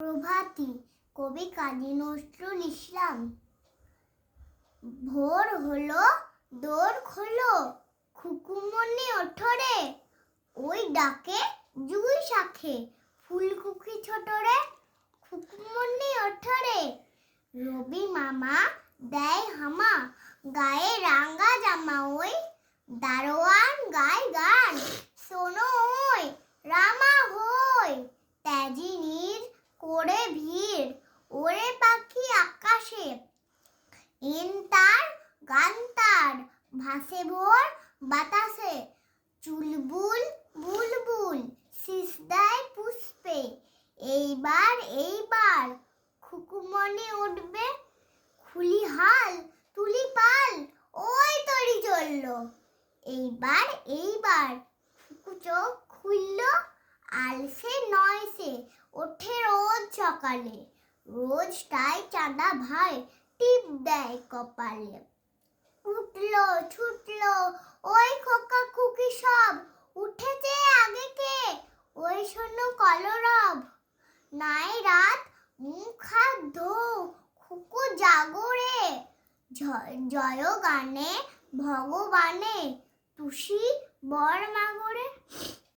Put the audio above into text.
প্রভাতী কবি কাজী নজরুল ইসলাম। ভোর হলো দোর খোলো, খুকুমনি ওঠরে, ওই ডাকে জুই শাখে, ফুলকুকি ছোটরে, খুকুমনি ওঠরে। রবি মামা দেয় হামা, গায়ে রাঙা জামা, ওই দারোয়ান গায় গান, শোনো ওই রামা হই। তেজিনীর করে ভিড়, ওরে পাখি আকাশে, এন তার গান তার, ভাসে ভোর বাতাসে। চুলবুল বুলবুল শীষ দেয় পুষ্পে, এইবার খুকুমনি উঠবে, খুলি হাল তুলি পাল, ওই তরি চললো। এইবার খুকু চোখ খুলল, আলসে নয় সে, ওঠে রোজ সকালে, রোজ তাই চাঁদা ভাই টিপ দেয় কপালে। উঠলো ছুটলো ওই খোকা খুকি সব, উঠেছে আগে কে, ওই শোনো কলরব। নাই রাত মুখ হাত ধো, খুকু জাগরে, জয় গানে ভগবানে, তুষি বর মাগরে।